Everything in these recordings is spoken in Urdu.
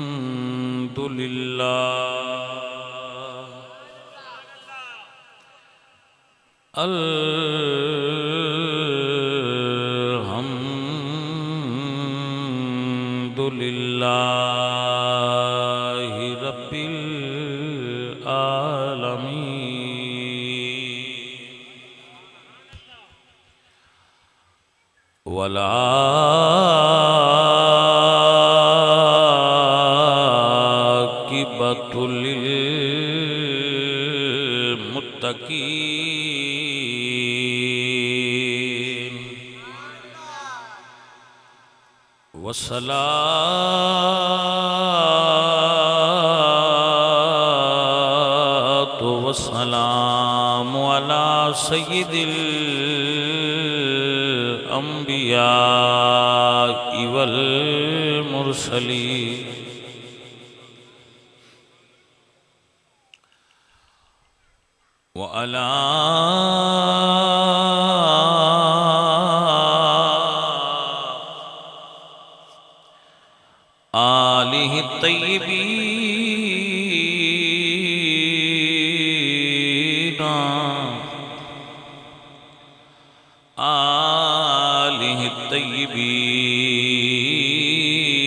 الحمد لله الحمد لله رب العالمين والعاقبة للمتقين والصلاة والسلام على سيد الأنبياء والمرسلين وعلى آله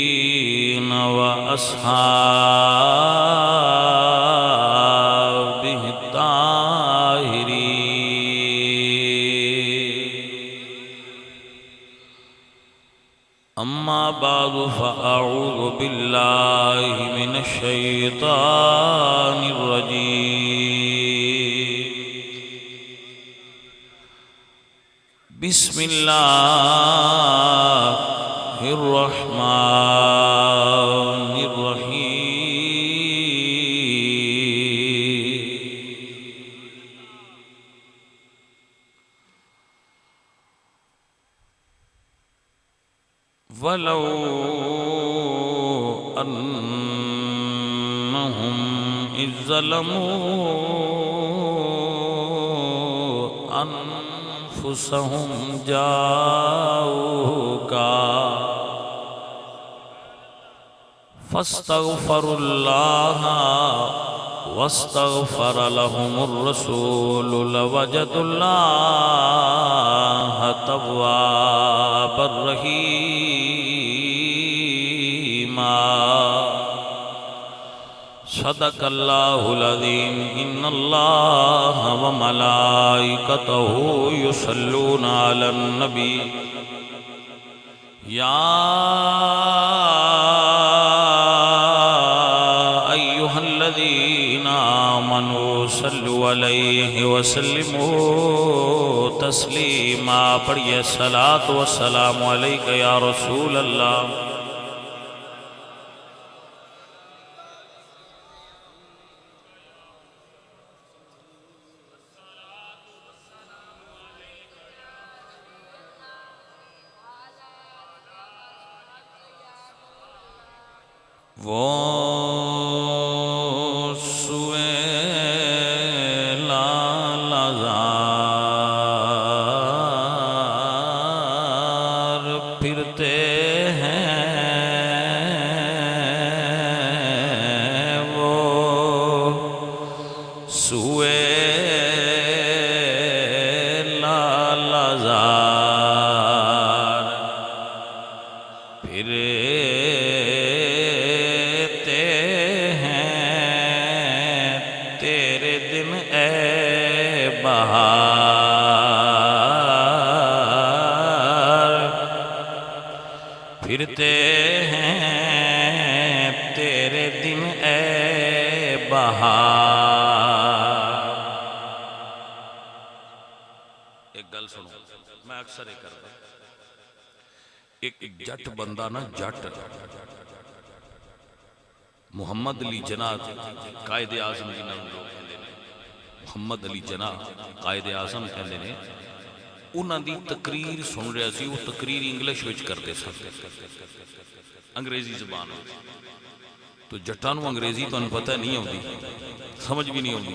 الطيبين وأصحابه الطاهرين أما بعد فأعوذ بالله من الشيطان الرجيم بسم الله الرحمن الرحيم ولو أنهم إذ ظلموا أنفسهم جاءوك فاستغفروا الله واستغفر لهم الرسول لوجدوا الله توابا رحيما صدق الله العظيم إن الله وملائكته يصلون على النبي يا أيها الذين آمنوا صلوا عليه وسلموا تسليما پڑھیے الصلاة والسلام عليك يا رسول الله وہ لالزار پھرتے ہیں وہ سوئے لالزار پھرتے پھرتے ہیں تیرے دن اے بہار. ایک گل سنو میں اکثر یہ کرتا ایک جٹ بندہ نا جٹ محمد علی جناح قائد اعظم جنہاں لوگ کہندے نے محمد علی جناح قائد اعظم کہندے نے انہاں دی تقریر سن رہا سی وہ تقریر انگلش وچ کرتے سن انگریزی زبان تو جٹانو انگریزی تو پتہ نہیں ہوندی سمجھ بھی نہیں ہوندی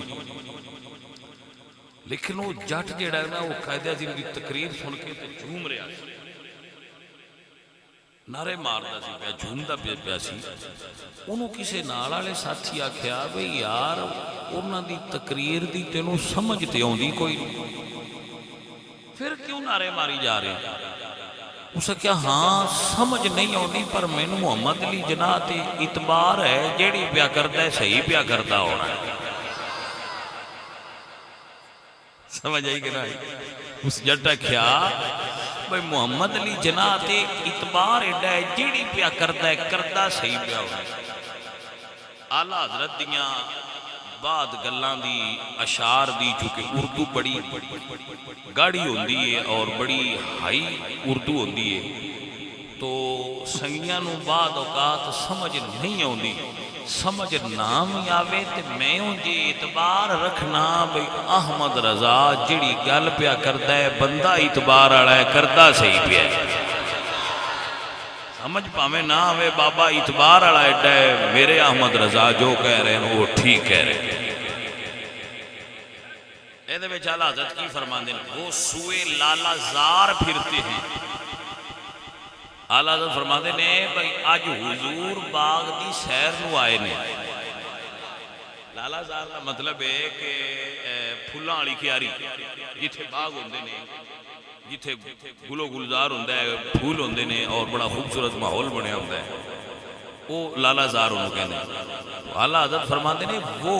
لیکن وہ جٹ جیڑا ہے نا وہ قائد اعظم دی تقریر سن کے جھوم رہا سی ਨਾਰੇ ਮਾਰਦਾ ਸੀ ਪਿਆ, ਝੂਮਦਾ ਪਿਆ ਸੀ। ਉਹਨੂੰ ਕਿਸੇ ਨਾਲ ਵਾਲੇ ਸਾਥੀ ਆਖਿਆ ਵੀ ਯਾਰ ਉਹਨਾਂ ਦੀ ਤਕਰੀਰ ਦੀ ਤੈਨੂੰ ਸਮਝ ਤੇ ਆਉਂਦੀ ਕੋਈ ਨਹੀਂ, ਫਿਰ ਕਿਉਂ ਨਾਰੇ ਮਾਰੀ ਜਾ ਰਹੇ? ਉਸ ਆਖਿਆ ਹਾਂ ਸਮਝ ਨਹੀਂ ਆਉਂਦੀ, ਪਰ ਮੈਨੂੰ ਮੁਹੰਮਦ ਅਲੀ ਜਨਾਹ ਤੇ ਇਤਬਾਰ ਹੈ, ਜਿਹੜੀ ਪਿਆ ਕਰਦਾ ਸਹੀ ਪਿਆ ਕਰਦਾ ਹੋਣਾ। ਸਮਝ ਆਈ ਕਿ ਨਹੀਂ? ਉਸ ਜੱਟ ਆਖਿਆ بھائی محمد علی جناح تے اعتبار ایڈا ہے، جیڑی پیا کردا صحیح پیا ہونا۔ اعلیٰ حضرت دیاں بعد گلاں دی اشعار دی، چونکہ اردو بڑی گاڑی ہوندی ہے اور بڑی ہائی اردو ہوندی ہے، تو سنگیاں نو بعد اوقات سمجھ نہیں ہوندی، سمجھ نام آوے تے میں جی اعتبار رکھنا بھئی احمد رضا جڑی گل پیا کردا ہے بندہ اعتبار والا ہے، کردا صحیح پیا ہے۔ سمجھ پاویں نہ آوے بابا اعتبار والا ایڈا ہے، میرے احمد رضا جو کہہ رہے ہیں وہ ٹھیک کہہ رہے ہیں۔ اے وچ اعلیٰ حضرت کی فرماندے ہیں وہ سوئے لالا زار پھرتے ہیں۔ اعلیٰ حضرت فرماتے نے بھائی آج حضور باغ دی سیر نو آئے نے۔ لالا زار کا مطلب ہے کہ پھلاں والی کیاری، جتھے باغ ہوندے نے، جتھے گلو گلزار ہوندا ہے، پھول ہوندے نے اور بڑا خوبصورت ماحول بنیا ہوندا ہے، وہ لالا زار انہوں کہنے ہیں۔ اعلیٰ حضرت فرماتے نے وہ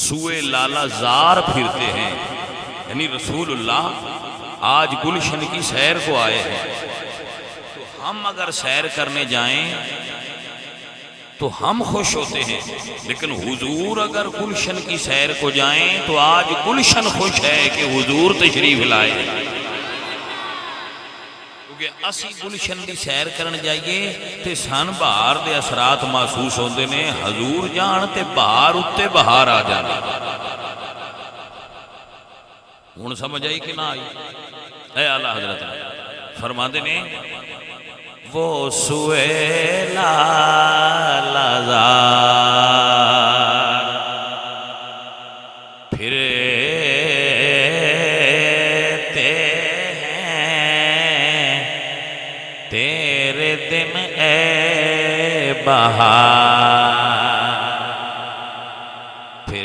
سوئے لالا زار پھرتے ہیں، یعنی رسول اللہ آج گلشن کی سیر کو آئے ہیں۔ ہم اگر سیر کرنے جائیں تو ہم خوش ہوتے ہیں، لیکن حضور اگر گلشن کی سیر کو جائیں تو آج گلشن خوش ہے کہ حضور تشریف لائے۔ کیونکہ اسی گلشن کی سیر کرن جائیے تے سن بہار دے اثرات محسوس ہوندے نے، حضور جان تے بہار اتے بہار آ جانے۔ ہن سمجھ آئی کہ نہ آئی؟ اے اعلیٰ حضرت فرماندے نے وہ سوئے لالا زار پھرتے ہیں تیرے دن اے بہار، پھرتے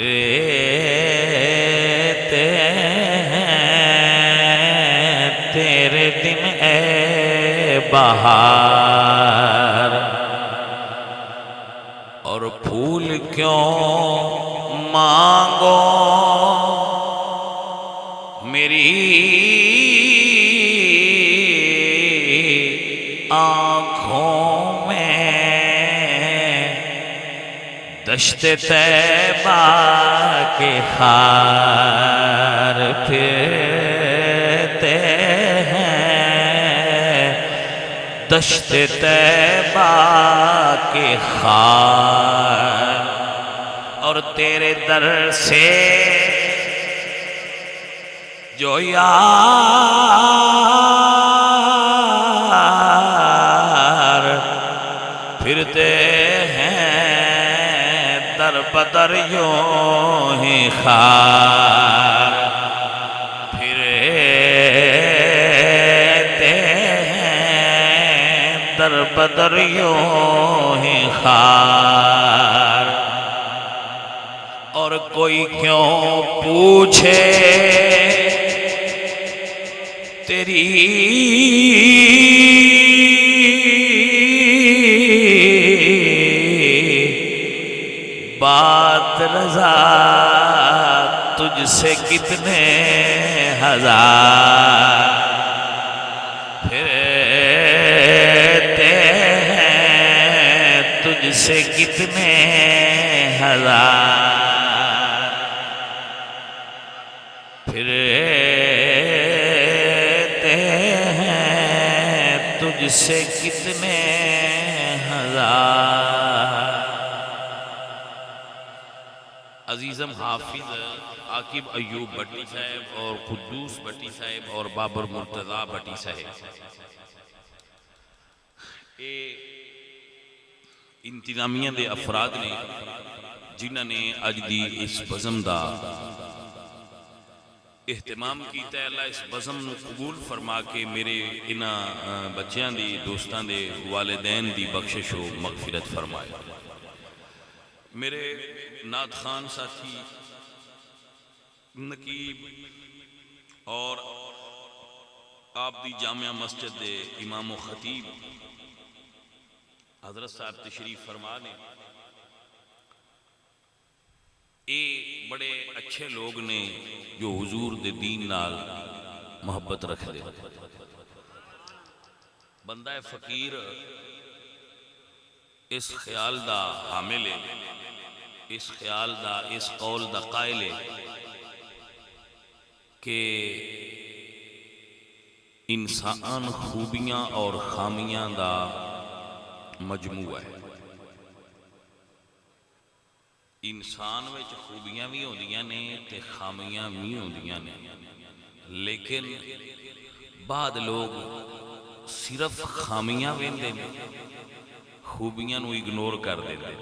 ہیں تیرے دن اے بہار، اور پھول کیوں مانگو میری آنکھوں میں، دشت طیبہ کے خار پھرتے دشت طیبہ کے خار، اور تیرے در سے جو یار پھرتے ہیں در بدر یوں ہی خار، در بدر یوں ہی خار، اور کوئی کیوں پوچھے تیری بات رضا تجھ سے کتنے ہزار تجھ سے کتنے ہزار پھرتے ہیں تجھ سے کتنے ہزار۔ عزیزم حافظ عاقب ایوب بھٹی صاحب اور قدوس بھٹی صاحب اور بابر مرتضی بھٹی صاحب انتظامیہ دے افراد نے جنہاں نے اج دی اس بزم دا اہتمام کیتا ہے، اللہ اس بزم نو قبول فرما کے میرے انہاں بچیاں دی دوستاں دے والدین دی بخشش و مغفرت فرمائے۔ میرے نعت خان ساتھی نقیب اور آپ دی جامعہ مسجد دے امام و خطیب حضرت صاحب تشریف فرما نے، اے بڑے اچھے لوگ نے جو حضور دے دین نال محبت رکھ دے۔ بندہ فقیر اس خیال دا حامل ہے، اس خیال دا، اس قول دا قائل ہے کہ انسان خوبیاں اور خامیاں دا مجموعہ ہے۔ انسان وچ خوبیاں بھی ہوندیاں نے تے خامیاں بھی ہوندیاں نے، لیکن بعد لوگ صرف خامیاں ویندے نے، خوبیاں نو اگنور کر دیندے۔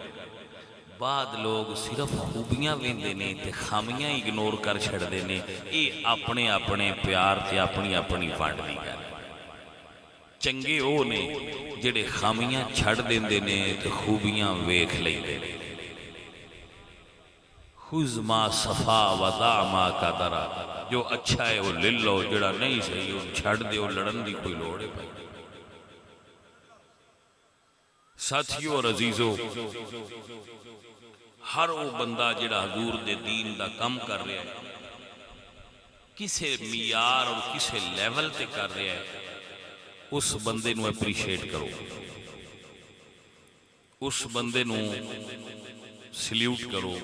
بعد لوگ صرف خوبیاں ویندے نے تے خامیاں اگنور کر چھڑدے نے۔ یہ اپنے اپنے پیار تے اپنی اپنی ونڈ دی گل۔ چنگے او نے جڑے خامیاں چھڑ دیندے نے تے خوبیاں ویکھ لیندے نے۔ خذ ما صفا وضع ما قدرا، جو اچھا ہے وہ لے لو، جڑا نہیں صحیح وہ چھڑ دے، وہ لڑن دی کوئی لوڑ ہے بھائی۔ ساتھیو اور عزیزو، ہر وہ بندہ جڑا حضور دے دین دا کم کر رہا ہے، کسے معیار اور کسے لیول تے کر رہا ہے، اس بندے نو اپریشیٹ کرو، اس بندے نو سلیوٹ کرو،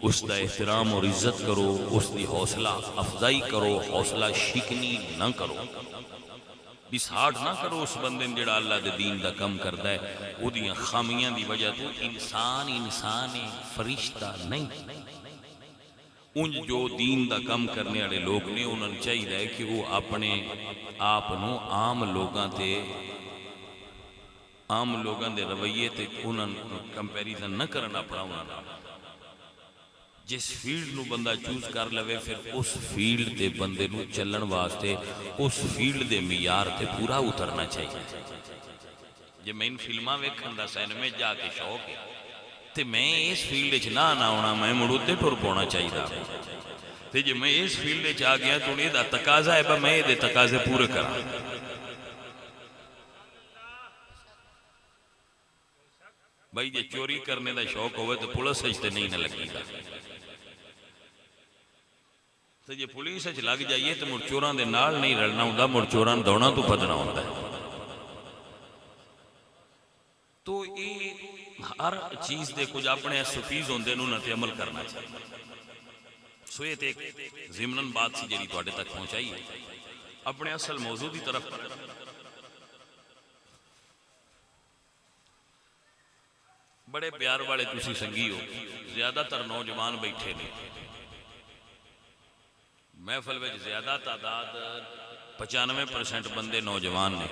اس دا احترام اور عزت کرو، اس دی حوصلہ افزائی کرو، حوصلہ شکنی نہ کرو، بساڑ نہ کرو اس بندے نے جڑا اللہ دے دین دا کم کردا ہے۔ او دیاں خامیاں دی وجہ تو انسان ہے، فرشتہ نہیں۔ انج جو دین دا کم کرنے والے لوگ نے، انہوں نے چاہیے کہ وہ اپنے آپ نو عام لوگاں دے رویے تے انہوں نے کمپیریزن نہ کرنا اپنا انہوں۔ جس فیلڈ نو بندہ چوز کر لوے، پھر اس فیلڈ دے بندے نو چلن واسطے اس فیلڈ دے معیار تے پورا اترنا چاہیے۔ جے میں ان فلماں ویکھن دا سینمے جا کے شوق ہے تے میں اس فیلڈ وچ نہ ہونا، میں مڑ تے ٹر پانا چاہیے۔ تے جے میں اس فیلڈ وچ آ گیا تو یہ دا تقاضا ہے میں یہ تقاضے پورے کراں۔ بھائی جے چوری کرنے دا شوق ہوئے تو پولیس وچ تے نہیں نہ لگی گا، تو جے پولیس وچ لگ جائیے تو مڑ چوراں دے نال نہیں رلنا ہوندا، مڑ چوراں دوڑنا تو بھجنا ہوندا ہے۔ تو یہ ہر چیز دے کچھ اپنے سفیز ہوندے نوں تے عمل کرنا چاہیے۔ سو یہ تے ایک ضمناً بات سی جڑی تواڈے تک پہنچائی ہے۔ اپنے اصل موضوع دی طرف بڑے پیار والے تسی سنگی ہو، زیادہ تر نوجوان بیٹھے نے محفل وچ، زیادہ تعداد 95% بندے نوجوان نے۔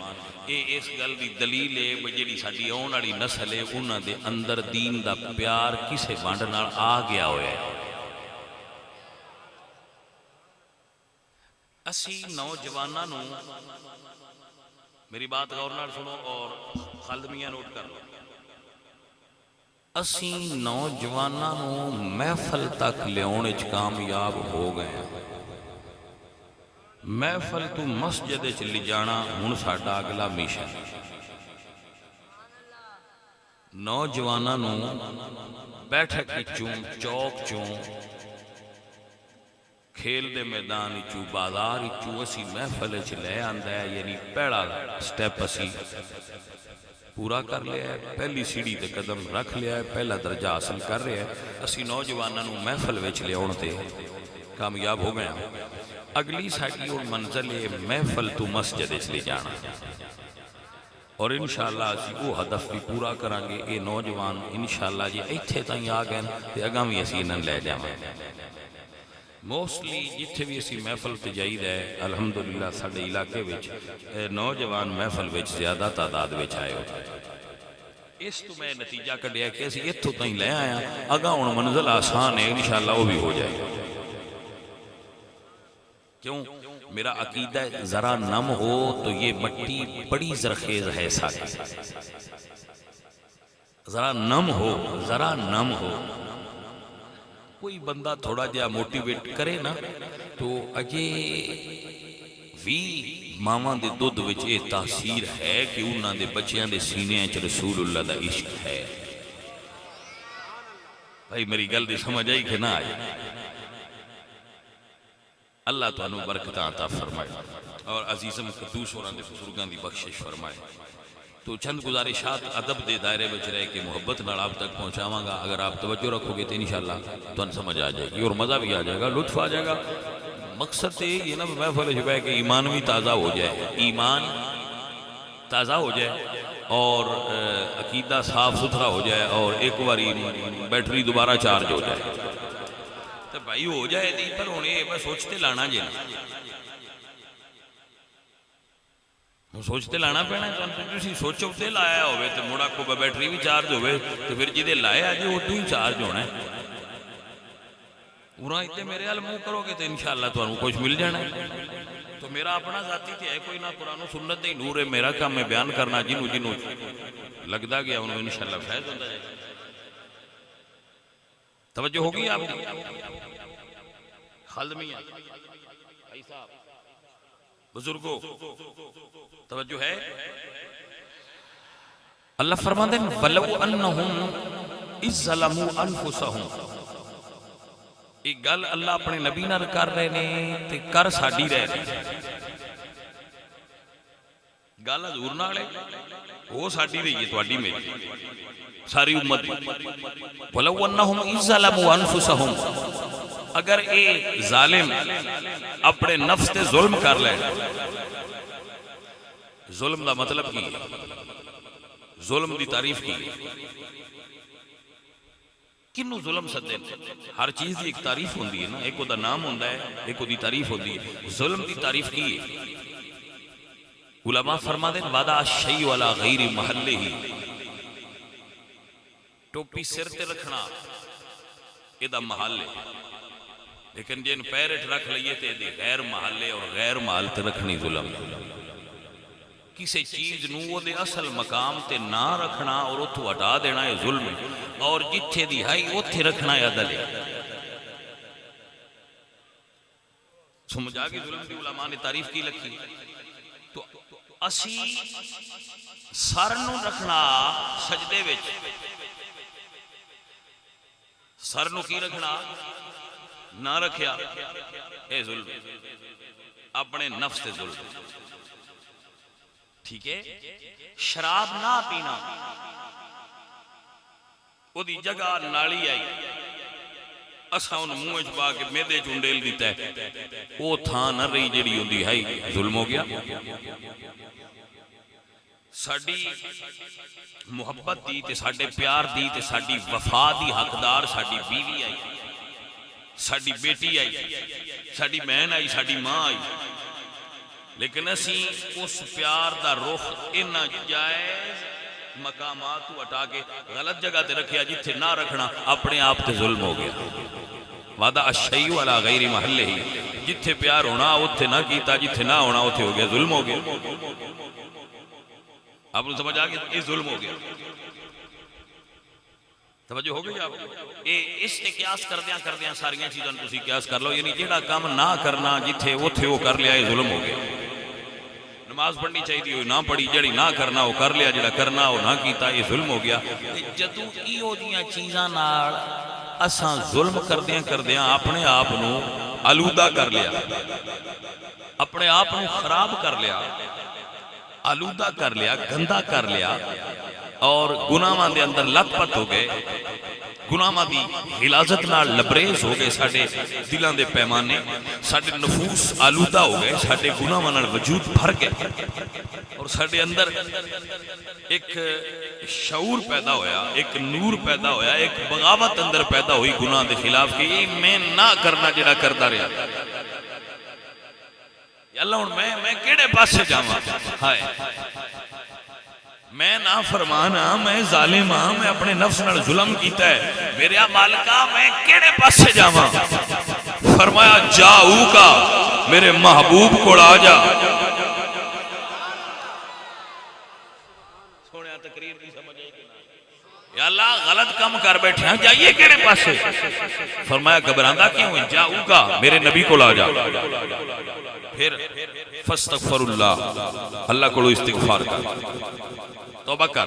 یہ اس گل دی دلیل ہے جڑی ساڈی آن والی نسل ہے، انہاں دے اندر دین دا پیار کسے ونڈ نال آ گیا ہوا ہے۔ اسی نوجواناں نو، میری بات غور نال سنو اور خالد میاں نوٹ کر لو، اسی نوجواناں نو محفل تک لیاؤن وچ کامیاب ہو گئے ہیں۔ محفل تو مسجد وچ لے جانا ہن ساڈا اگلا مشن۔ نوجواناں نو بیٹھک وچوں، چوک چوں، کھیل دے میدان وچوں، بازار وچوں اسی محفل وچ لے آندا ہے، یعنی پہلا سٹیپ اسی پورا کر لیا ہے، پہلی سیڑھی تے قدم رکھ لیا ہے، پہلا درجہ حاصل کر رہے ہیں۔ اسی نوجواناں نو محفل وچ لیاؤن تے کامیاب ہو گئے ہیں۔ اگلی ساڈی اور منزل ہے محفل تو مسجد وچ لے جانا، اور انشاءاللہ اسی وہ ہدف بھی پورا کریں گے۔ یہ نوجوان انشاءاللہ جی ایتھے تائیں آ گئے تے اگاں بھی اسی انہاں لے جاواں۔ موسٹلی جتھے بھی اسی محفل تے جائیدا ہے، الحمدللہ ساڈے علاقے وچ نوجوان محفل وچ زیادہ تعداد وچ آئے ہو۔ اس تو میں نتیجہ کڈیا کہ اسی اتھوں تائیں لے آیا، اگاں ہن منزل آسان ہے، انشاءاللہ وہ بھی ہو جائے گا۔ کیوں؟ میرا عقیدہ ہے ذرا نم ہو تو یہ مٹی بڑی زرخیز ہے ساتھ، ذرا نم ہو کوئی بندہ تھوڑا جہا موٹیویٹ کرے نا تو اجے بھی ماواں دے دودھ وچ یہ تاثیر ہے کہ انہاں دے بچیاں دے سینے وچ رسول اللہ دا عشق ہے۔ بھائی میری گل دی سمجھ آئی کہ نہ آئی؟ اللہ تعالیٰ برکتاں عطا فرمائے اور عزیزم قدوس اور اندے بزرگاں دی بخشش فرمائے۔ تو چند گزارشات ادب دے دائرے وچ رہ کے محبت نال آپ تک پہنچاواں گا۔ اگر آپ توجہ رکھو گے تو انشاءاللہ تمہیں سمجھ آ جائے گی اور مزہ بھی آ جائے گا، لطف آ جائے گا۔ مقصد تو یہ نا محفل شبہ ہے کہ ایمان بھی تازہ ہو جائے، ایمان تازہ ہو جائے اور عقیدہ صاف ستھرا ہو جائے اور ایک باری بیٹری دوبارہ چارج ہو جائے تو بھائی ہو جائے دی پر ہونے میں سوچتے لانا جی سوچتے لانا پینا ہے۔ سوچو تے لایا ہوئے تو مڑا کو بیٹری بھی چارج ہوئے تو پھر جی دے لائے آجے وہ تو ہی چارج ہونا ہے۔ انہاں اتنے میرے حال منہ کرو گے تو انشاءاللہ تو انہوں کچھ مل جانا ہے۔ تو میرا اپنا ذاتی تھی ہے کوئی نہ قرآن و سنت دے نور ہے، میرا کام میں بیان کرنا جنوں لگتا گیا انہوں انشاءاللہ فیض ہوتا ہے۔ توجہ ہوگی آپ کی خالد میاں بھائی صاحب بزرگوں توجہ ہے؟ اللہ فرماتے ہیں وَلَوْ أَنَّهُمْ إِذْ ظَلَمُوا أَنفُسَهُمْ۔ ایک گل اللہ اپنے نبی نال کر رہے نے تے کر ساڈی رہ رہی گل حضور نال ہے وہ ساڈی رہی ہے تواڈی میری ساری امت وَلَوْ أَنَّهُمْ إِذْ ظَلَمُوا أَنفُسَهُمْ۔ اگر اے ظالم اپنے نفس تے ظلم کر لے، ظلم دا مطلب کی ظلم دی تعریف کی کنو ظلم سدے؟ ہر چیز دی ایک تعریف ہوندی ہے نا، ایک دا نام ہوندا ہے ایک دی تعریف ہوندی ہے۔ ظلم دی تعریف کی ہے؟ علماء فرما دیں وَدَعَ الشَّيْءُ عَلَى غَيْرِ مَحَلِّهِ، ٹوپی سر تے رکھنا یہ دا محل ہے، لیکن جن پیرٹ رکھ لئیے تے دے غیر محلے اور غیر محل تے رکھنی ظلم۔ کسی چیز نو وہ دے اصل مقام تے نہ رکھنا اور اتھو ہٹا دینا ہے ظلم، اور جتھے دی ہائی اتھے رکھنا ہے عدل ہے۔ سمجھ آگی ظلم دی علماء نے تعریف کی لکھی؟ تو اسی سر نو رکھنا سجدے وچ، سر نو کی رکھنا نہ رکھیا اے ظلم، اپنے نفس تے ظلم۔ ٹھیک ہے؟ شراب نہ پینا، وہ دی جگہ نالی آئی اسا ان منہ پا کے میدے چنڈیل دیتا ہے، وہ تھا نہ رہی جڑی ہوندی ہے ظلم ہو گیا۔ ساڈی محبت دی تے ساڈے پیار دی تے ساڈی وفا دی حقدار ساڈی بیوی آئی، ساڈی بیٹی آئی، ساڈی بہن آئی، ساڈی ماں آئی، لیکن اسی اس پیار دا رخ ان جائز مقامات کو ہٹا کے غلط جگہ تے رکھیا جتھے نہ رکھنا، اپنے آپ تے ظلم ہو گیا۔ وَدَعَ الشَّيْءُ عَلَى غَيْرِ مَحَلِّهِ، جتھے پیار ہونا اتھے نہ کیتا، جتھے نہ ہونا اتھے ہو گیا، ظلم ہو گیا۔ آپ نے سمجھ آگے یہ ظلم ہو گیا؟ توجہ ہو گئی آپ؟ اس نے قیاس کردیاں ساریاں چیزاں تسی قیاس کر لو، یعنی جیڑا کام نہ کرنا جتھے اتھے وہ کر لیا یہ ظلم ہو گیا۔ نماز پڑھنی چاہیے وہ نہ پڑھی، جڑی نہ کرنا وہ کر لیا، جڑا کرنا وہ نہ کیتا یہ ظلم ہو گیا۔ جدوں ایہو جیاں چیزاں نال اساں ظلم کردیاں اپنے آپ نو آلودہ کر لیا، اپنے آپ نو خراب کر لیا، آلودہ کر لیا، گندا کر لیا، اور گناہاں دے اندر لت پت ہو گئے، گناہاں دی غلاظت نال لبریز ہو گئے، ساڈے دلاں دے پیمانے، ساڈے نفوس آلودہ ہو گئے، ساڈے گناہاں نال وجود بھر گئے، اور ساڈے اندر ایک شعور پیدا ہویا، ایک نور پیدا ہویا، ایک بغاوت اندر پیدا ہوئی گناہ دے خلاف کہ یہ میں نہ کرنا جڑا کردا رہا۔ یا اللہ ہن میں کیڑے پاسے جاواں؟ ہائے میں نافرمان ہاں، میں ظالم ہاں، میں اپنے نفس نال ظلم کیتا ہے، میرے مالکا میں کیڑے پاسے جاواں؟ فرمایا جاؤ کا میرے محبوب کو آ جا. سونے تقریر نہیں سمجھ آئی کہ یا اللہ غلط کم کر بیٹھے ہیں, جائیے کہڑے پاسے. فرمایا گھبراندا کیوں ہے؟ جاؤ گا میرے نبی کو آ جا. پھر فاستغفر اللہ, اللہ کو استغفار کر, توبہ کر.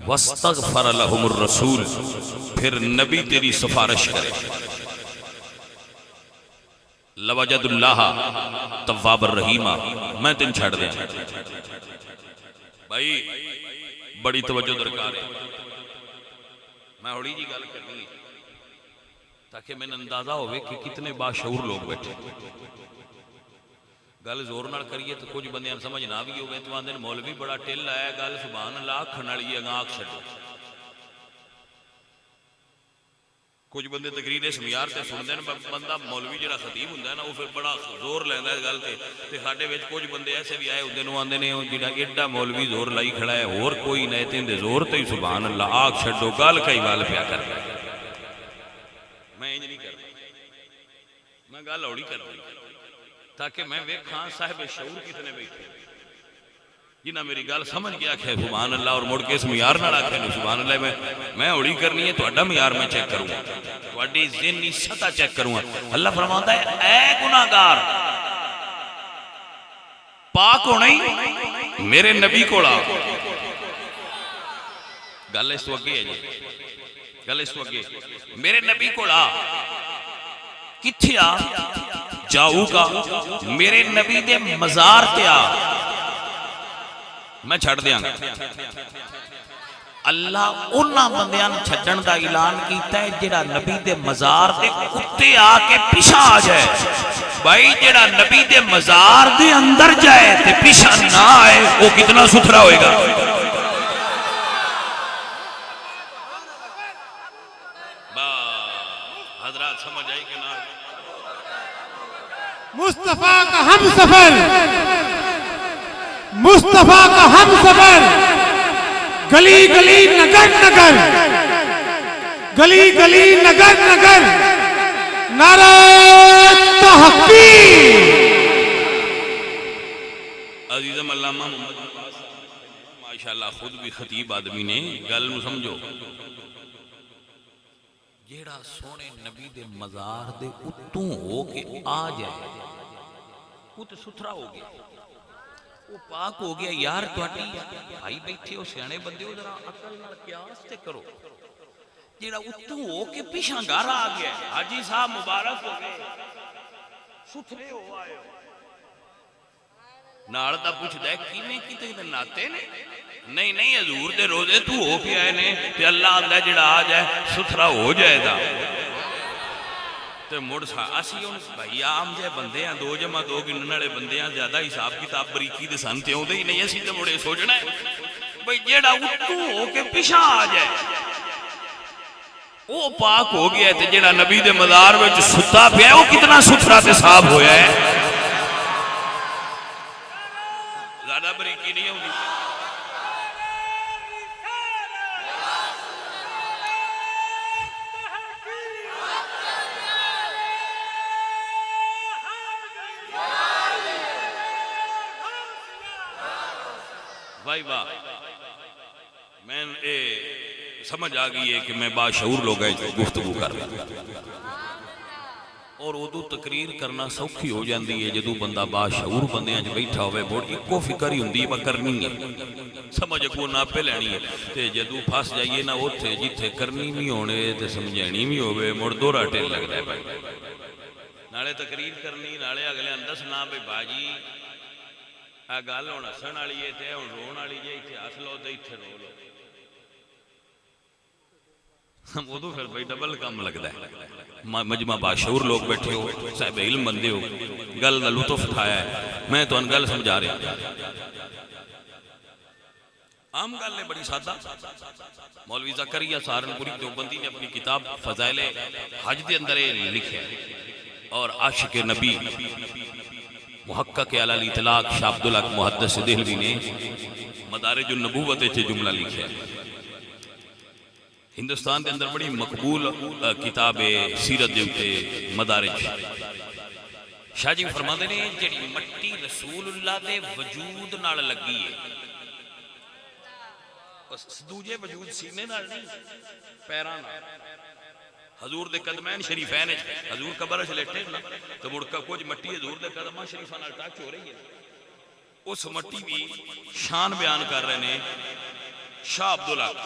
واستغفر لهم الرسول, پھر نبی تیری سفارش کرے. لوجد اللہ تواب الرحیم, میں تین چھڑ دیا. بھائی بڑی توجہ درکار ہے. میں ہوڑی جی گل کرنی ہے تاکہ میں اندازہ ہوئے کہ کتنے باشعور لوگ بیٹھے. گل زور نال کریے تو کچھ بندیاں سمجھ نہ بھی ہوگئے تو آندھے مولوی بڑا ٹل آیا, گل سبحان اللہ کھنالی اگاں چھڑو. کچھ بندے تقریر سمیار تے سنتے ہیں, بندہ مولوی جڑا خطیب ہوندا ہے نا وہ پھر بڑا زور لیندا ہے گل تے. تے ساڈے وچ کچھ بندے ایسے بھی آئے ہوندے نے آندے نے جڑا ایڈا مولوی زور لائی کھڑا ہے اور کوئی نہیں تے دے زور تے سبحان اللہ آگ چھڈو گل کئی وال پیا کر. میں انج نہیں کردا, میں گل اوڑی کردا تاکہ میں ویکھاں صاحب شعور کتنے بیٹھے جنہاں میری گل سمجھ گیا کہ سبحان اللہ اور مڑ کے اس معیار نال آکھے سبحان اللہ. میں اوڑی کرنی ہے, تہاڈا معیار میں چیک کروں گا, تہاڈی ذہنی سطح چیک کروں گا. اللہ فرماتا ہے اے گناہگار پاک ہو نہیں میرے نبی کو آ. گل اس تو اگے ہے جی, گل اس تو اگے. میرے نبی کو آ کتھے آ جاؤ گا میرے نبی دے مزار تے آ, میں چھڑ دیاں گا. اللہ انہاں بندیاں چھڑن دا اعلان کیتا ہے جڑا نبی دے مزار دے کتے آ کے پیچھے آ جائے. بھائی جڑا نبی دے مزار دے اندر جائے تے پیچھے نہ آئے وہ کتنا ستھرا ہوئے گا. حضرات سمجھ آئی کہ نہ؟ مصطفیٰ کا ہم سفر, مصطفیٰ کا ہم سفر, گلی گلی نگر نگر, گلی گلی نگر نگر, نعرہ تحقیق. عزیزم علامہ محمد ماشاءاللہ خود بھی خطیب آدمی نے گل نو سمجھو. جیڑا سونے نبی دے مزار دے اتوں ہو کے آ جائے وہ تے ستھرا ہو گیا, وہ پاک ہو گیا. یار تواڈی بھائی بیٹھے ہو سیانے بندے ہو, ذرا عقل نال قیاس تے کرو. جیڑا اتوں ہو کے پیچھے گھر آ گیا, حاجی صاحب مبارک ہو گئے, ستھرے ہو آئے, نال دا پوچھدا ہے کیویں کیتے تے ناتے نے؟ نہیں نہیں حضور دے روزے تو ہو کے آئے نے تے اللہ آندا جڑا آ جائے ستھرا ہو جائے دا. تے مڑ سا اسی ہن بھائی عام جے بندے ہیں, 2 + 2 گنن والے بندے ہیں, زیادہ حساب کتاب بریکی دے سن تے اوندے ہی نہیں. اسی تے مڑے سوچنا ہے بھائی جیڑا اتوں ہو کے پیچھے آ جائے وہ پاک ہو گیا تے جیڑا نبی دے مزار وچ ستا پیا وہ کتنا ستھرا تے صاف ہویا ہے. زیادہ بریکی نہیں ہوندی. بھائی واہ, میں سمجھ آ گئی ہے کہ میں باشعور لوگ گفتگو کر رہا ہوں. اور ادو تقریر کرنا سوکھی ہو جاندی ہے جدو بندہ باشعور بندیاں بیٹھا ہوئے, بہت ایکو فکر ہی ہوندی ہے کرنی ہے, سمجھ کو نہ پہ لینی ہے. تے جدو پھس جائیے نا اوتھے جتھے کرنی بھی ہونے تے سمجھانی بھی ہوئے مڑ دوہرا ٹل لگدا ہے. بھائی نالے تقریر کرنی نالے اگلے دسنا بھی باجی گل ہوں ہسن والی ہے تے ہوں رون والی جی, اتنے ہس لو تے اتنے رو لو. ادو پھر بھائی ڈبل کام لگتا ہے. مجمع باشعور لوگ بیٹھے ہو, صاحب علم بندے ہو, گل کا لطف اٹھایا ہے. میں تو گل سمجھا رہا ہوں. عام گل ہے بڑی سادہ. مولوی زکریا سہارنپوری دیوبندی نے اپنی کتاب فضائل حج دے اندر لکھے, اور عاشق نبی محقق علی الاطلاق شاہ عبدالحق محدث دہلوی نے مدارج النبوت سے جملہ لکھا ہے. ہندوستان کے اندر بڑی مقبول کتاب سیرت دے اوتے مدارج. شاہ جی فرماتے نے جڑی مٹی رسول اللہ دے وجود نال لگی ہے، دوجے وجود سینے نال نہیں، پیران نال۔ حضور دے قدمین شریفین حضور قبر چ لیٹے نا تو مڑ کا کچھ مٹی حضور دے قدماں شریفاں نال ٹچ ہو رہی ہے، اس مٹی بھی شان بیان کر رہے ہیں شاہ عبدالحق،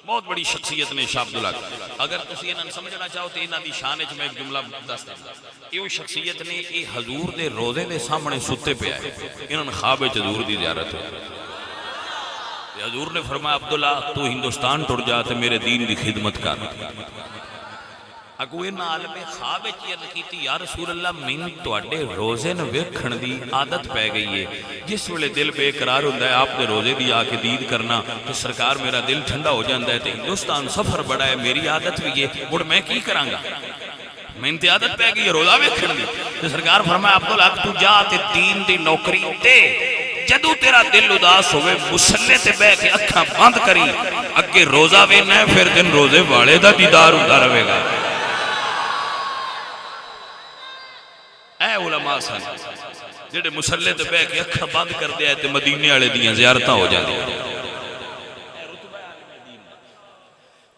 بہت بڑی شخصیت نے شاہ عبدالحق۔ اگر تسی انہاں سمجھنا چاہو تو انہاں دی شان وچ میں ایک جملہ دس داں، یہ شخصیت نے یہ حضور دے روزے دے سامنے ستے پہ آئے، انہاں نے خواب وچ حضور دی زیارت ہوئی، حضور نے فرمایا عبداللہ تو ہندوستان ٹر جا تے میرے دین دی خدمت کر۔ اگو ان عالم خواب وچ عرض کیتی یا رسول اللہ من تواڈے روزے نو ویکھن دی عادت پی گئی ہے، جس ویلے دل بے قرار ہوندا ہے آپ دے روزے دی آ کے دید کرنا تو سرکار میرا دل ٹھنڈا ہو جاندا ہے، تے ہندوستان سفر بڑا ہے میری عادت بھی ہے، ہن میں کی کراں گا، میں تے عادت پی گئی ہے روزہ ویکھن دی۔ تے سرکار فرمایا عبدالحق تو جا تے دین دی نوکری تے جدو تیرا دل اداس ہوئے مسلے تے بہ کے اکھاں بند کری اگے روزہ وینا ہے، پھر دن روزے والے دا دیدار ہوندا رہے گا۔ اے علماء سن جڑے مسلے تے بہ کے اکھاں بند کر دے تے مدینے والے دیاں زیارتاں ہو جاندیاں۔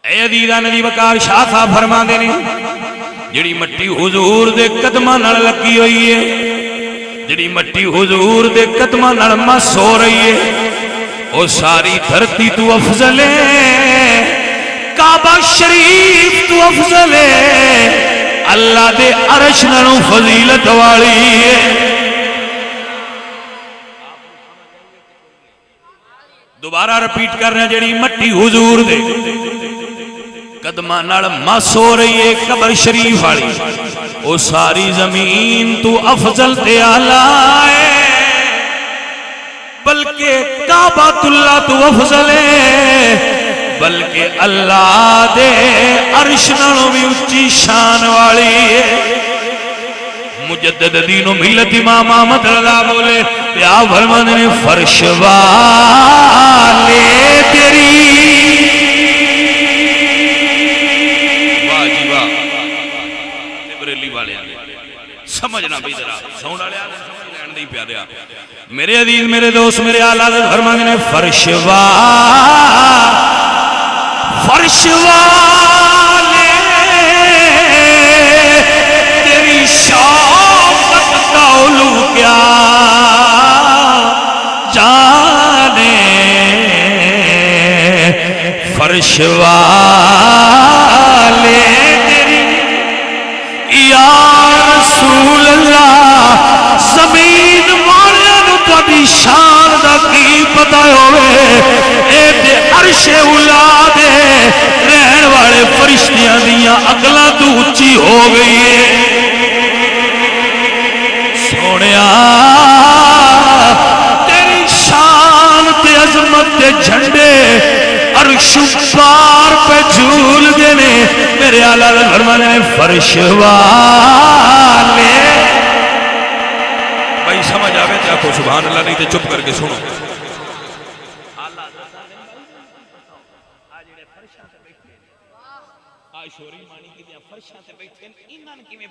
اے عزیزاں نبی وقار شاہ صاحب فرماندے نے جڑی مٹی حضور دے قدماں نال لگی ہوئی ہے، جڑی مٹی حضور دے قدماں نال مس ہو رہی ہے، او ساری دھرتی تو افضل ہے، کعبہ شریف تو افضل ہے، اللہ دے عرش نالوں فضیلت والی ہے۔ دوبارہ رپیٹ کر رہے ہیں جڑی مٹی حضور دے قدماں نال مس ہو رہی ہے قبر شریف والی، او ساری زمین تو افضل تے اعلیٰ ہے، بلکہ کعبۃ اللہ تو افضل ہے، بلکہ اللہ دے عرش نالوں بھی اونچی شان والی ہے۔ مجدد دین و ملت امام احمد رضا بولے یا فرمانے نے فرش والے تیری، واہ جی واہ، بریلی والے سمجھنا بھی ذرا ساؤنڈ والے سمجھ لین دی پیاریا میرے عزیز میرے دوست میرے اعلیٰ فرمانے نے فرش والے تیری شوقت کا علو کیا جانے، فرش والے تیری یا رسول اللہ، زمین والوں تاری شان دا کی پتہ ہوئے، اے دے عرش اولا دے رہن والے فرشتیاں دیاں اگلا تو اونچی ہو گئی ہے۔ سونیا تیری شان تے عظمت تے جھنڈے عرش پار پہ جھول دینے، میرے اعلیٰ فرمانے فرش والے، بھائی سمجھ آوے تے آکھو سبحان اللہ، نہیں تے چپ کر کے سنو۔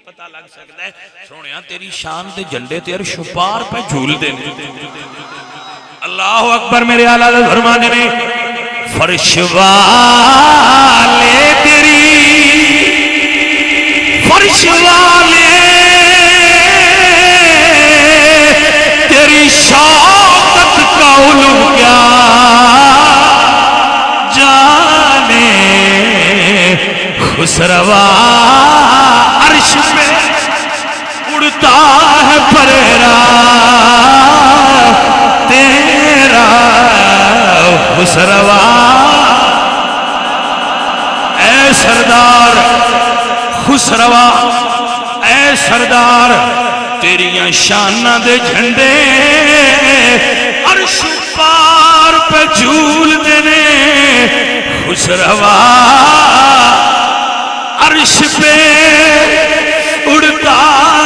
پتہ لگ سکتا ہے سونیا تیری شان تے جھنڈے تے عرش پار پہ جھول دینے۔ اللہ اکبر، میرے اعلیٰ فرمانے میں فرش والے تیری، فرش والے تیری شوقت کا علو کیا جانے، خسروا عرش میں اڑتا ہے پریرا تیرا، خسروا اے سردار، خسروا اے سردار، تیریاں شاناں دے جھنڈے عرش پار پہ جھول دینے، خسروا عرش پہ اڑتا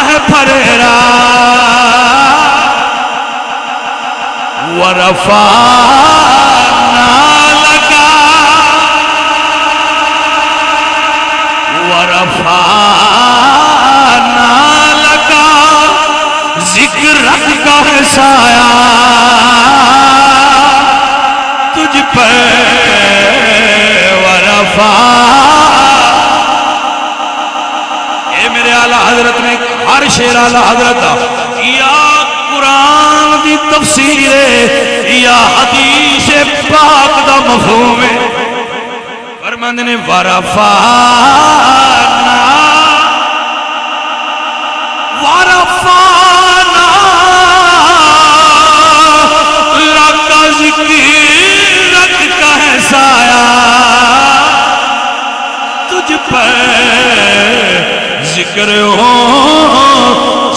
ہے پھریرا، ورفعنا لکا، ورفعنا لکا رکھ کا ہے سایہ تجھ پر ورفا. اے میرے اعلیٰ حضرت نے ہر شعر اعلیٰ حضرت یا قرآن دی تفسیر ہے یا حدیث پاک دا مفہوم ہے. فرماندے نے ورفا ورفانا لکا ذکر رکھ کا ہے سایہ تجھ پر ذکر ہو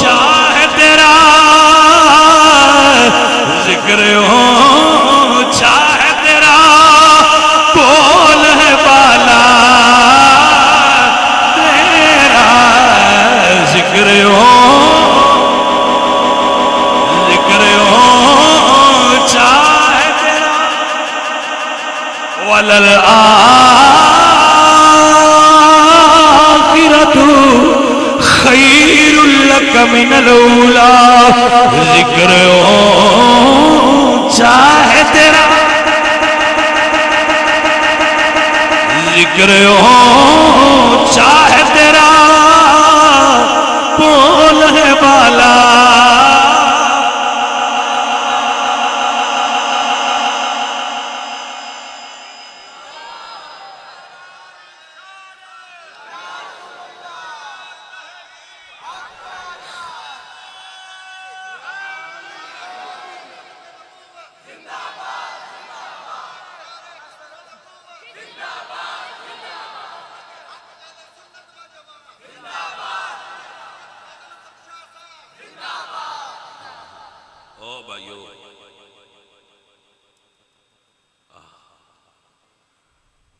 چاہے تیرا ذکر ہو چاہے تیرا بول ہے بالا تیرا ذکر ہو چاہے تیرا خیر لک من الاولا ذکر ہو چاہے تیرا ذکر ہو چاہے تیرا بول ہے بالا.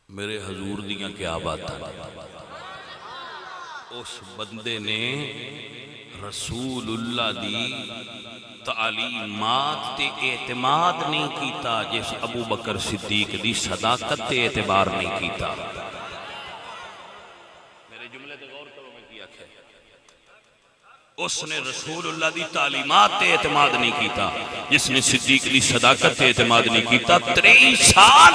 میرے حضور دیاں کیا بات ہے. اس بندے نے رسول اللہ دی تعلیمات تے اعتماد نہیں کیتا جس ابو بکر صدیق دی صداقت تے اعتبار نہیں کیتا. میرے جملے تے غور کرو میں کیا کہ اس نے رسول اللہ دی تعلیمات تے اعتماد نہیں کیتا جس نے صدیق دی صداقت تے اعتماد نہیں کیتا. 23 سال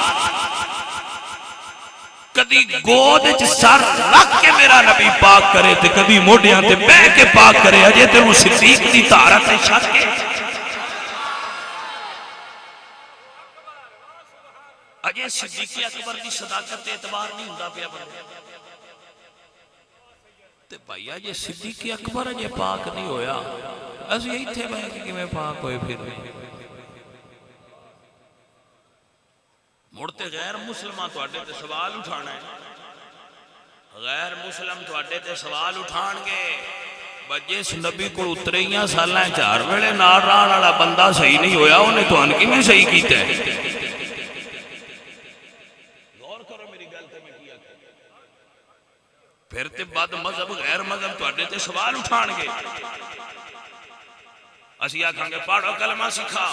کدی گود وچ سر رکھ کے میرا نبی پاک کرے تے کدی موڈیاں تے بیٹھ کے پاک کرے. اجے تینوں صدیق دی طہارت تے شک ہے. اجے صدیق اکبر دی صداقت تے اعتبار نہیں ہوندا پیا تے بھائی اجے صدیق اکبر اجے پاک نہیں ہویا اسی ایتھے بیٹھ کے کیویں پاک ہوئے پھر مڑتے غیر مسلمان تواڈے تے سوال اٹھانا ہے. غیر مسلم تواڈے تے سوال اٹھان گے بجس نبی کو اتریاں سالاں 4 ویلے نال رہن والا بندہ صحیح نہیں ہویا انہیں تو کیویں صحیح کیتا ہے. غور کرو میری گل تے میں کیا پھر تے بعد مذہب غیر مذہب تواڈے تے سوال اٹھان گے. اسی آکھاں گے پڑھو کلمہ سکھا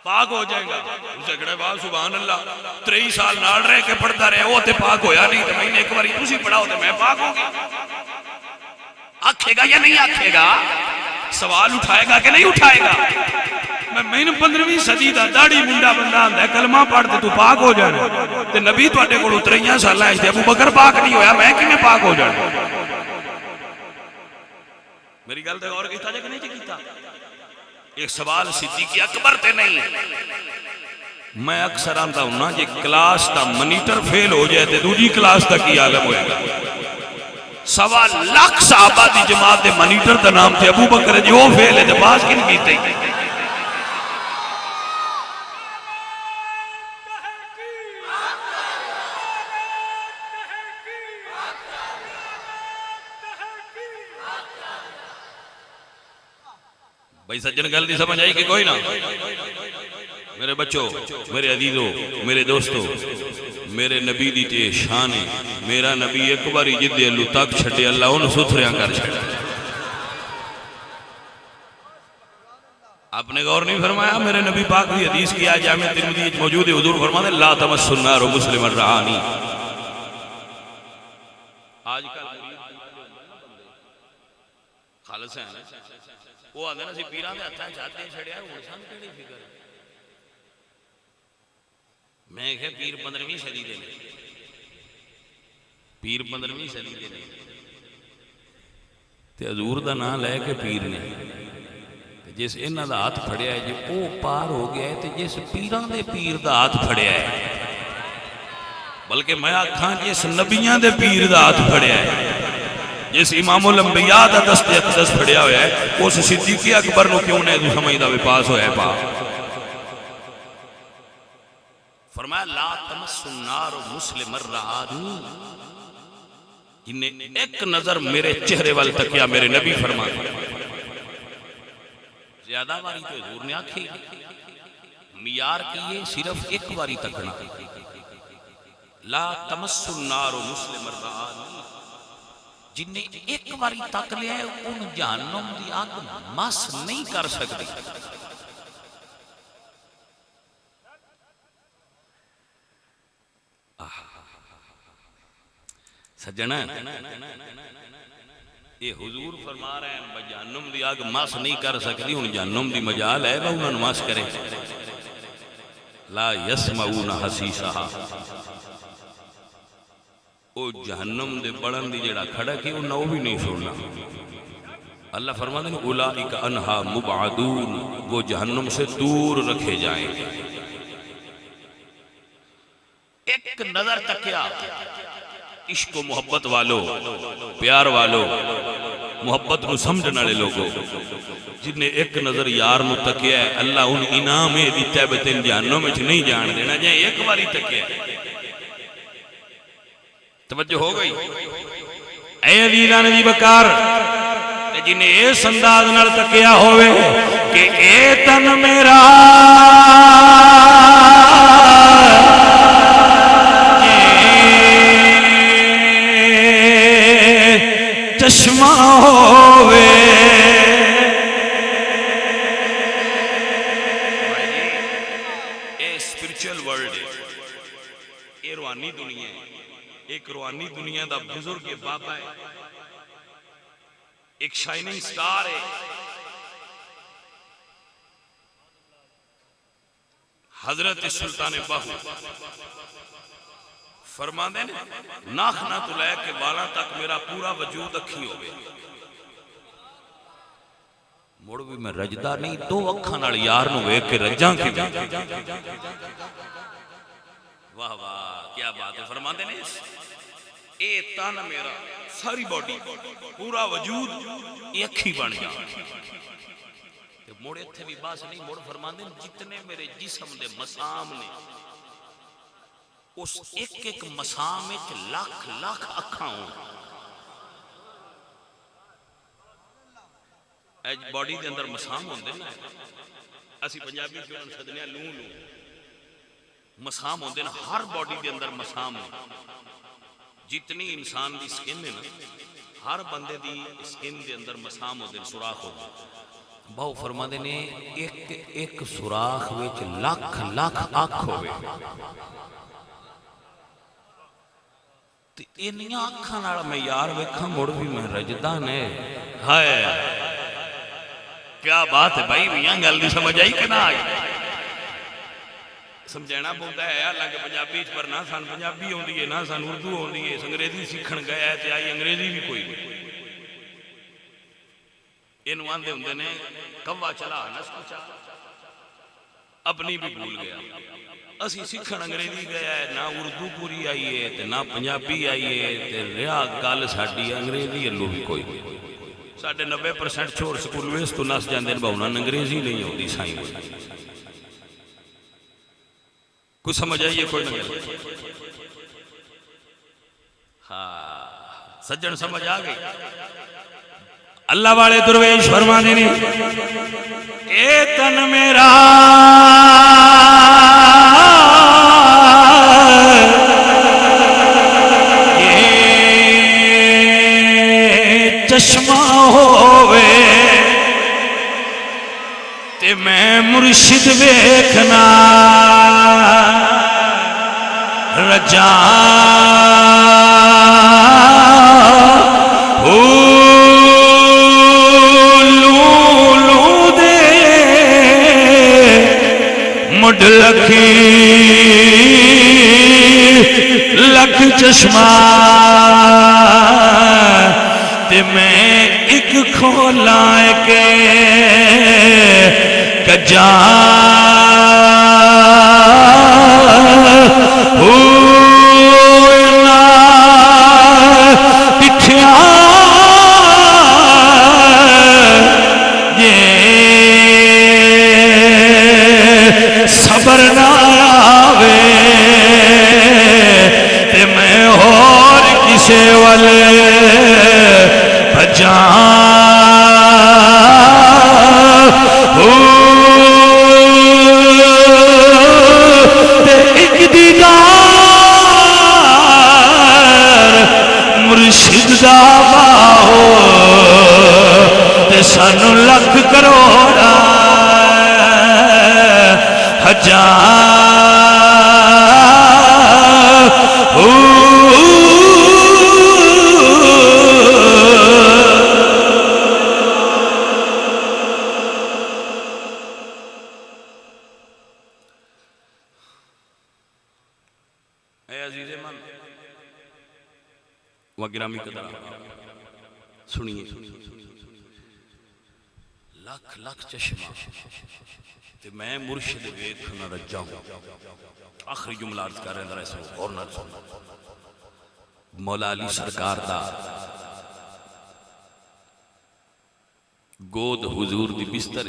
پاک ہو جائے گا. اسے کہنے واہ سبحان اللہ 23 سال نال رہ کے پڑھتا رہے وہ تے پاک ہویا نہیں تو میں نے ایک باری تسی پڑھاؤ تے میں پاک ہوں گا. آکھے گا یا نہیں آکھے گا؟ سوال اٹھائے گا کہ نہیں اٹھائے گا؟ میں نے 15ویں صدی دا داڑھی منڈا بندہ آندا ہے کلمہ پڑھ تے تو پاک ہو جانا تے نبی تواڈے کول 23 سالاں وچ ابو بکر پاک نہیں ہویا میں کیویں پاک ہو جانا. میری گل تے غور کیتا جے کہ نہیں کیتا. ایک سوال صدیق اکبر تے نہیں. میں اکثر آندا ہوں نا جے کلاس دا منیٹر فیل ہو جائے تے دوجی کلاس دا کی عالم ہوئے گا. 1.25 لاکھ صحابہ دی جماعت دے منیٹر دا نام تے ابو بکر جو فیل ہے تے باز کن کیتے ہی. بھائی سجن گل دی سمجھ آئی کہ کوئی نہ. میرے بچوں میرے عزیزوں میرے دوستوں میرے نبی دی تے شان ہے. میرا نبی ایک باری جدے اللہ تک چھٹے اللہ ان ستھریاں کر چھڑا. آپ نے غور نہیں فرمایا میرے نبی پاک کی حدیث کیا جامع ترمذی موجود ہے. حضور فرماتے لا تمس النار مسلم الرعانی. آج کل خالص ہیں وہ آدھے نا سی پیران دے ہتھاں چاہتے چھڑیا ہوں سان کیڑی فکر میں کہ پیر 15ویں صدی دے نے پیر 15ویں صدی دے نے تے حضور دا نام لے کے پیر نے جس انہاں دا ہاتھ پھڑیا ہے جی او پار ہو گیا ہے تے جس پیران دے پیر دا ہاتھ پھڑیا ہے بلکہ میں آکھاں جس نبیاں دے پیر دا ہاتھ پھڑیا ہے جس امام الانبیاء دا دست اقدس پھڑیا ہویا ہے اس صدیق اکبر نو کیوں نے تو سمجھ دا وپاس ہویا ہے پا فرمایا لا تمس النار مسلم الرعانی انہیں ایک نظر میرے چہرے وال تکیا میرے نبی فرمایا زیادہ باری تو حضور نے آکھی میار کیے صرف ایک باری تکنا لا تمس النار مسلم الرعانی جنہیں ایک باری تک لیا ہے ان جہنم دی آگ مس نہیں کر سکتی سجنہ یہ حضور فرما رہے ہیں جہنم دی آگ مس نہیں کر سکتی ان جہنم دی مجال ہے وہ انہوں مس کرے لا یسمعون حسیسہا وہ جہنم دے بڑن دی جڑا کھڑا کی وہ نو بھی نہیں سننا اللہ فرما دیں اولئک عنہا مبعدون وہ جہنم سے دور رکھے جائیں گے ایک نظر تکیا عشق و محبت والو پیار والو محبت نو سمجھنے والے لوگوں جنہیں ایک نظر یار نو تکیا ہے اللہ ان انعام دیتا ہے بتن جہنم میں نہیں جان دینا جائیں ایک باری تکیا ہے توجہ ہو گئی اے عزیزان جی بکار جنہیں اس انداز نال تکیا ہوئے کہ اے تن میرا چشمہ ہوئے اے اسپریچل ورلڈ ہے اے روحانی دنیا ہے ایک روحانی دنیا دا بزرگ بابا ہے ایک شائننگ سٹار ہے حضرت سلطان باہو فرما دیں ناخنا تو لے کے والا تک میرا پورا وجود اکھی ہو گئے موڑ بھی میں رجدہ نہیں دو اکھاں نال یار نو ویکھ کے رجاں کی واہ واہ کیا بات ہے فرما دیں اے تانا میرا ساری باڈی پورا وجود یہ اکھی بن جا موڑے تھے بھی باس نہیں موڑ فرما دیں جتنے میرے جسم دے مسام نے اس ایک ایک مسام میں لاکھ لاکھ اکھاں ہوں ایج باڈی دے اندر مسام ہوں دے نا اسی پنجابی کیوں ان صدنیاں لوں لوں مسام ہوں دے نا ہر باڈی دے اندر مسام ہوں جتنی انسان دی سکن ہے نا ہر بندے دی سکن دے اندر مسام ہوں دے سوراخ ہوں بہو فرما دے نے ایک ایک سوراخ ویچ لاکھ لاکھ آنکھ ہوئے انیاں آنکھاں نال میں یار ویکھاں مڑ بھی میں رجدہ نے ہائے کیا بات ہے بھائی میاں گل دی سمجھ آئی کہ نہ آئی سمجھنا بولتا ہے اللہ کے پنجابی پر نہ سان پنجابی ہوندی ہے نہ سان اردو ہوندی ہے انگریزی سیکھن گیا ہے تے آئی انگریزی بھی کوئی نہیں انہوں آندے ہوندے نے کوا چلا نسل چلا اپنی بھی بھول گیا اسی سکھن انگریزی گیا ہے نہ اردو پوری آئی ہے نہ پنجابی آئی ہے رہا گل ساڈی انگریزی ہلو بھی کوئی ساڈے 90% چھوڑ سکول ویس تو نس جاندے نے بہونا انگریزی نہیں ہوتی سائیں کچھ سمجھ آئیے کوئی نہ گل ہاں سجن سمجھ آ گئی اللہ والے درویش فرما دینے اے تن میرا چشمہ ہووے تے میں مرشد ویکھنا رجا لولو مڈ لکھی لکھ چشمہ تے میں ایک کھولا کے کجا صبر نہ آوے تے میں اور کسے والے بجا تے ایک دیدار مرشد دا باہو تے سانو لکھ کروڑا اے عزیز من و گرامی قدر سنیے لکھ لکھ چشمہ تے میں مرشد ویکھنا رجا ہوں آخری جملہ عرض کر رہے ہیں ایسا اور نہ مولا علی سرکار دا گود حضور دی بستر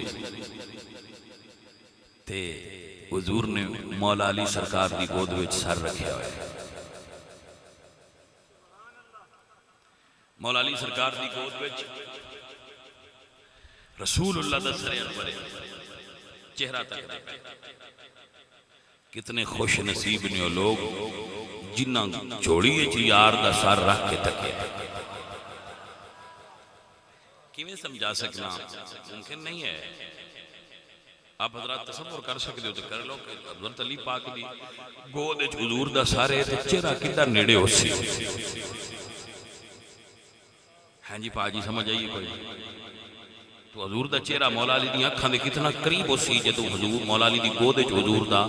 تے حضور نے مولا علی سرکار دی گود وچ سر رکھیا ہوئے مولا علی سرکار دی گود وچ رسول اللہ دا سر انور چہرہ تک کتنے خوش نصیب نے وہ لوگ جنہ جوڑیے چی یار دا سر رکھ کے تکے کیویں سمجھا سکنا ممکن نہیں ہے آپ حضرات تصور کر سکتے ہو تو کر لو کہ حضرت علی پاک دی گود حضور دا سارے تے چہرہ کدھر نیڑے ہو سی ہاں جی پاجی سمجھ آئیے کوئی تو حضور دا چہرہ مولا علی دی اکھاں دے کتنا قریب ہو سی جدو حضور مولا علی دی گود وچ حضور دا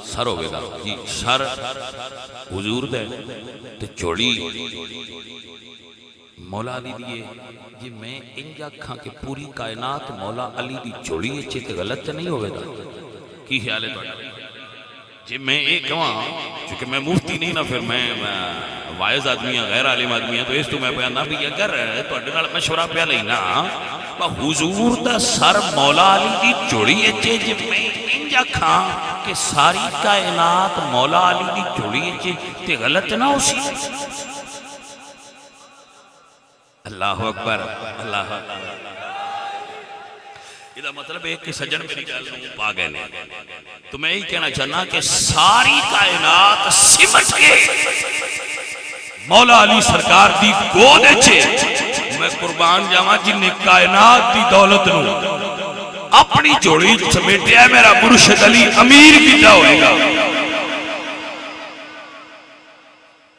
سر ہوے گا جی سر حضور دے تے چوڑی مولا علی دیئے جی میں انجا اکھاں کہ پوری کائنات مولا علی دی چوڑی اچھے تے غلط تے نہیں ہوے گا کی خیال ہے تو جی میں ایک کہاں چونکہ میں مفتی نہیں نا پھر میں وائز آدمی ہیں غیر عالم آدمی ہیں تو اس تو میں پہنا بھی اگر تو اڈنال مشورہ پہ لینا حضور دا سر مولا علی دی چوڑی اچھے جی میں انجا کھاں کہ ساری کائنات مولا علی دی چوڑی اچھے تے غلط نہ ہو سی اللہ اکبر اللہ اکبر یہ مطلب ہے کہ سجن میری گل پا گئے نے تو میں یہی کہنا چاہنا کہ ساری کائنات سمٹ کے مولا علی سرکار دی گود اچھے میں قربان جاواں جن نے کائنات دی دولت نو اپنی جوڑی سمیٹیا ہے میرا مرشد علی امیر کیتا ہوئے گا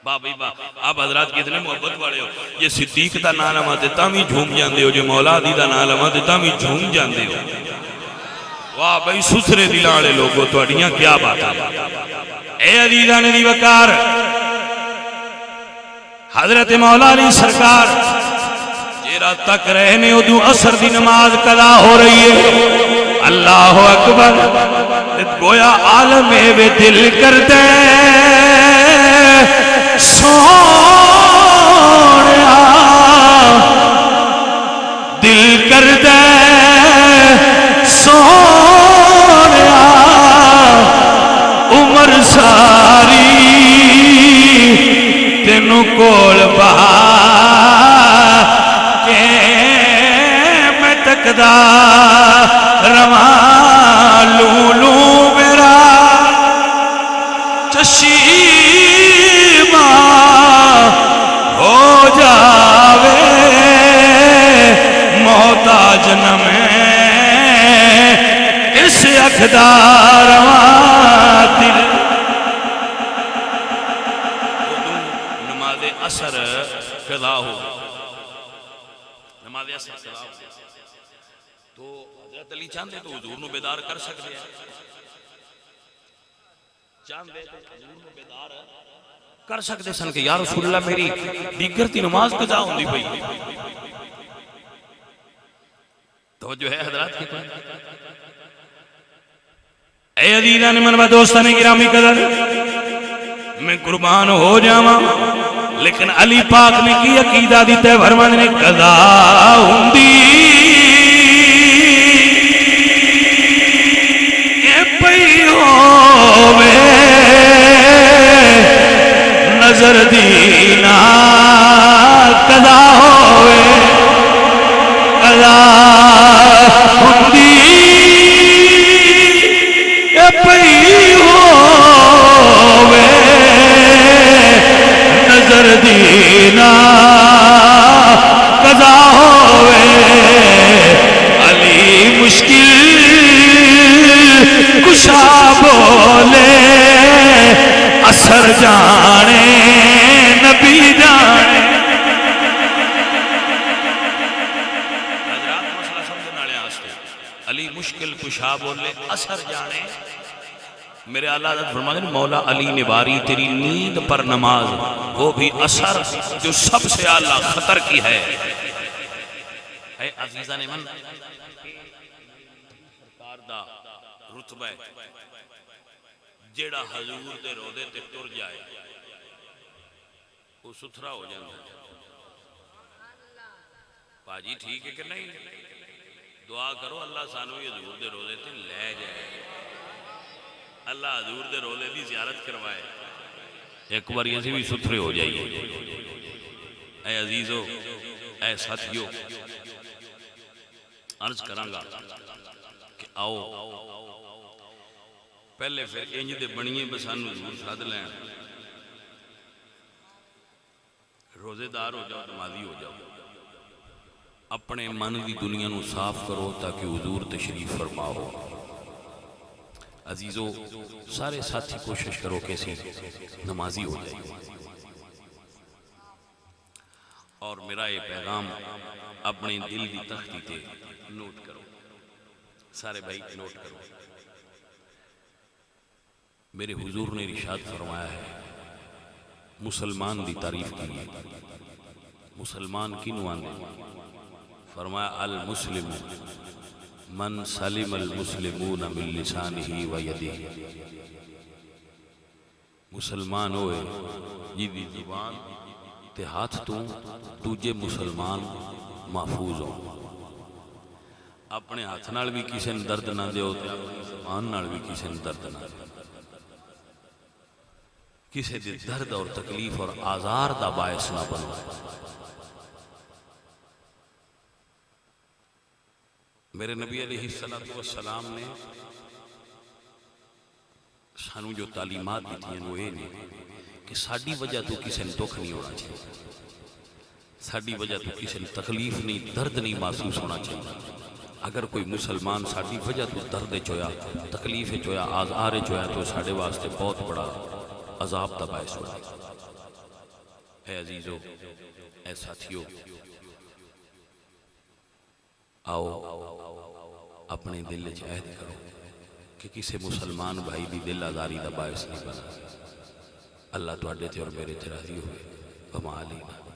آپ حضرات کتنے محبت والے ہو یہ صدیق دا نالمہ دیتا بھی جھوم جاندے ہو جو مولا دی دا نالمہ دیتا بھی جھوم جاندے ہو واہ بھائی سسرے دلانے لوگوں تو اڑیاں کیا بات ہے اے عزیزان دی وقار حضرت مولا علی سرکار جیرہ تک رہنے ہو دو عصر دی نماز قضا ہو رہی ہے اللہ اکبر گویا عالم وے دل کر دے سونیا دل کر دے سونیا عمر ساری تینوں کول بہا کے میں تکدا رواں لولو میرا چشیمہ ہو جاوے محتاج نہ میں اس اقدار دل نماز عصر قضا ہو نماز عصر قضا ہو تو حضرت علی چاہتے تو حضور نو بیدار کر سکتے ہیں چاہتے بیدار کر سکتے سن کہ یا رسول اللہ میری دیگر تی نماز قضا ہوندی پئی توجہ ہے حضرات کی اے عزیزان من و دوستان گرامی قدر میں قربان ہو جاواں لیکن علی پاک نے کی عقیدہ دیتے فرمان نے قضا ہوندی اے پئی ہووے نظر دینا قضا ہووے قضا ہوندی اے پئی ہووے نظر دینا قضا ہووے علی مشکل کشا بولے اثر جانے نبی جانے حضرات مسئلہ سمجھنے والے آستے علی مشکل کشا بولے اثر جانے میرے اللہ حضرت فرماتے ہیں مولا علی نے باری تیری نیند پر نماز وہ بھی اثر جو سب سے اعلیٰ خطر کی ہے اے عزیزان من سرکار دا رتبہ جیڑا حضور دے روضے تے ٹر جائے وہ ستھرا ہو جائے باجی ٹھیک ہے کہ نہیں دعا کرو اللہ سانوی حضور دے روضے تے لے جائے اللہ حضور دے روضے دی زیارت کروائے ایک بار یہ سے بھی ستھرے ہو جائیے اے عزیزو اے ساتھیو عرض کرانگا کہ آؤ پہلے پھر انج دے بنیے بسانو حضور ساتھ لیں روزے دار ہو جاؤ نمازی ہو جاؤ اپنے من دی دنیا نو صاف کرو تاکہ حضور تشریف فرما ہو عزیزو سارے ساتھی کوشش کرو کیسی نمازی ہو جائے اور میرا یہ پیغام اپنے دل دی تختی تے نوٹ کرو سارے بھائی نوٹ کرو میرے حضور نے ارشاد فرمایا ہے مسلمان دی تعریف کی مسلمان کی نواندے فرمایا المسلم من سلم المسلمون من لسانہ و یدہ مسلمان ہوئے جی زبان تے ہاتھ تو دوجے مسلمان محفوظ ہو اپنے ہاتھ نال بھی کسی نے درد نہ دے ہوتے اپنی زبان نال بھی کسی نے درد نہ دے کسی دے درد اور تکلیف اور آزار دا باعث نہ بنو میرے نبی علیہ السلام نے سانو جو تعلیمات دی تھی وہ یہ نہیں کہ ساڑی وجہ تو کسی نے دکھ نہیں ہونا چاہیے ساڑی وجہ تو کسی نے تکلیف نہیں درد نہیں محسوس ہونا چاہیے اگر کوئی مسلمان ساڑی وجہ تو درد چویا تکلیف چویا آزار چویا تو ساڑے واسطے بہت بڑا عذاب دا باعث ہو اے عزیزو اے ساتھیو آؤ اپنے دل عہد کرو کہ کسی مسلمان بھائی دی دل آزاری دا باعث نہیں بنا اللہ تو اڈے تھے اور میرے تھے راضی ہوئے وما علینا